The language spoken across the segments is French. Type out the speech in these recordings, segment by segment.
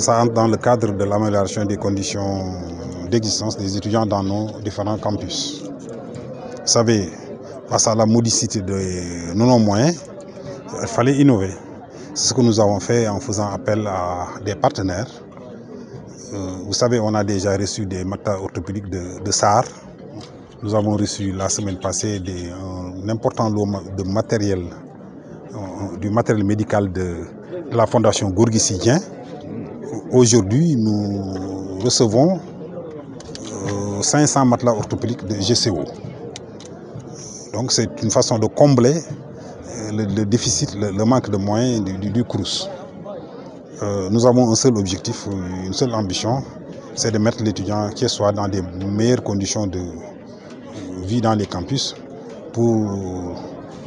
Ça entre dans le cadre de l'amélioration des conditions d'existence des étudiants dans nos différents campus. Vous savez, face à la modicité de nos moyens, il fallait innover. C'est ce que nous avons fait en faisant appel à des partenaires. Vous savez, on a déjà reçu des matelas orthopédiques de SAR. Nous avons reçu la semaine passée un important lot de matériel, du matériel médical de la Fondation Gorgui Sy Dieng. Aujourd'hui, nous recevons 500 matelas orthopédiques de GCO. Donc c'est une façon de combler le déficit, le manque de moyens du CROUS. Nous avons un seul objectif, une seule ambition, c'est de mettre l'étudiant qui soit dans des meilleures conditions de vie dans les campus pour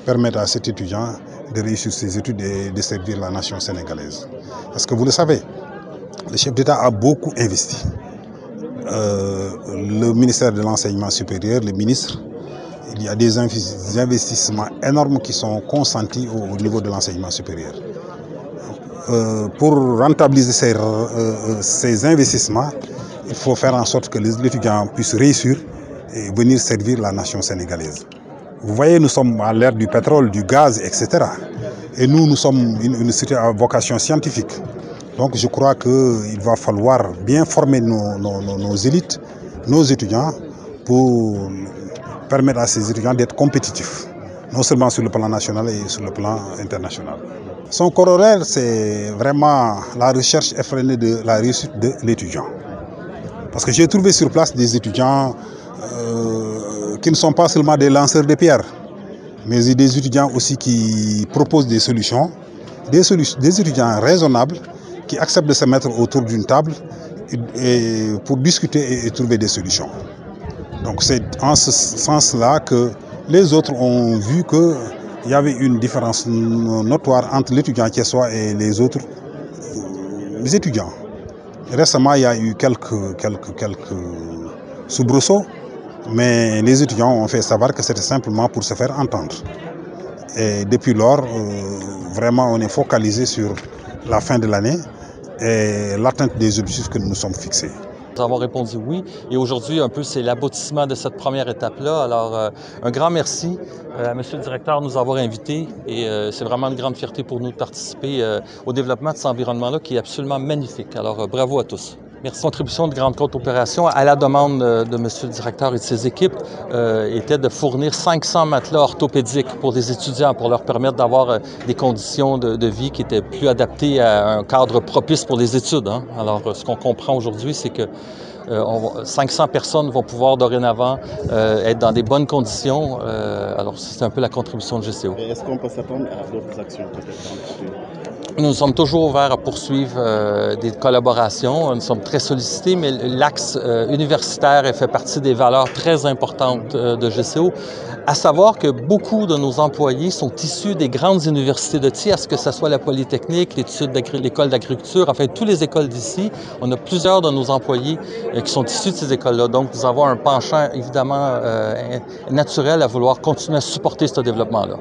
permettre à cet étudiant de réussir ses études et de servir la nation sénégalaise. Parce que vous le savez, le chef d'État a beaucoup investi. Le ministère de l'Enseignement supérieur, le ministre, il y a des investissements énormes qui sont consentis au niveau de l'enseignement supérieur. Pour rentabiliser ces investissements, il faut faire en sorte que l'étudiant puisse réussir et venir servir la nation sénégalaise. Vous voyez, nous sommes à l'ère du pétrole, du gaz, etc. Et nous sommes une société à vocation scientifique. Donc je crois qu'il va falloir bien former nos élites, nos étudiants, pour permettre à ces étudiants d'être compétitifs, non seulement sur le plan national et sur le plan international. Son corollaire, c'est vraiment la recherche effrénée de la réussite de l'étudiant. Parce que j'ai trouvé sur place des étudiants qui ne sont pas seulement des lanceurs de pierres, mais des étudiants aussi qui proposent des solutions, des étudiants raisonnables qui acceptent de se mettre autour d'une table pour discuter et trouver des solutions. Donc c'est en ce sens-là que les autres ont vu qu'il y avait une différence notoire entre l'étudiant thiessois et les autres étudiants. Récemment, il y a eu quelques soubresauts, mais les étudiants ont fait savoir que c'était simplement pour se faire entendre. Et depuis lors, vraiment, on est focalisé sur la fin de l'année et l'atteinte des objectifs que nous nous sommes fixés. Nous avons répondu oui et aujourd'hui, un peu, c'est l'aboutissement de cette première étape-là. Alors, un grand merci à M. le directeur de nous avoir invités et c'est vraiment une grande fierté pour nous de participer au développement de cet environnement-là qui est absolument magnifique. Alors, bravo à tous. Merci. La contribution de Grande Côte Opération, à la demande de M. le directeur et de ses équipes, était de fournir 500 matelas orthopédiques pour des étudiants pour leur permettre d'avoir des conditions de vie qui étaient plus adaptées à un cadre propice pour les études. Hein. Alors, ce qu'on comprend aujourd'hui, c'est que 500 personnes vont pouvoir dorénavant être dans des bonnes conditions. Alors, c'est un peu la contribution de GCO. Est-ce qu'on peut s'attendre à d'autres actions peut-être? Nous sommes toujours ouverts à poursuivre des collaborations. Nous sommes très sollicités, mais l'axe universitaire fait partie des valeurs très importantes de GCO. À savoir que beaucoup de nos employés sont issus des grandes universités de Thiès, que ce soit la Polytechnique, l'école d'agriculture, enfin, toutes les écoles d'ici. On a plusieurs de nos employés qui sont issus de ces écoles-là. Donc, nous avons un penchant évidemment naturel à vouloir continuer à supporter ce développement-là.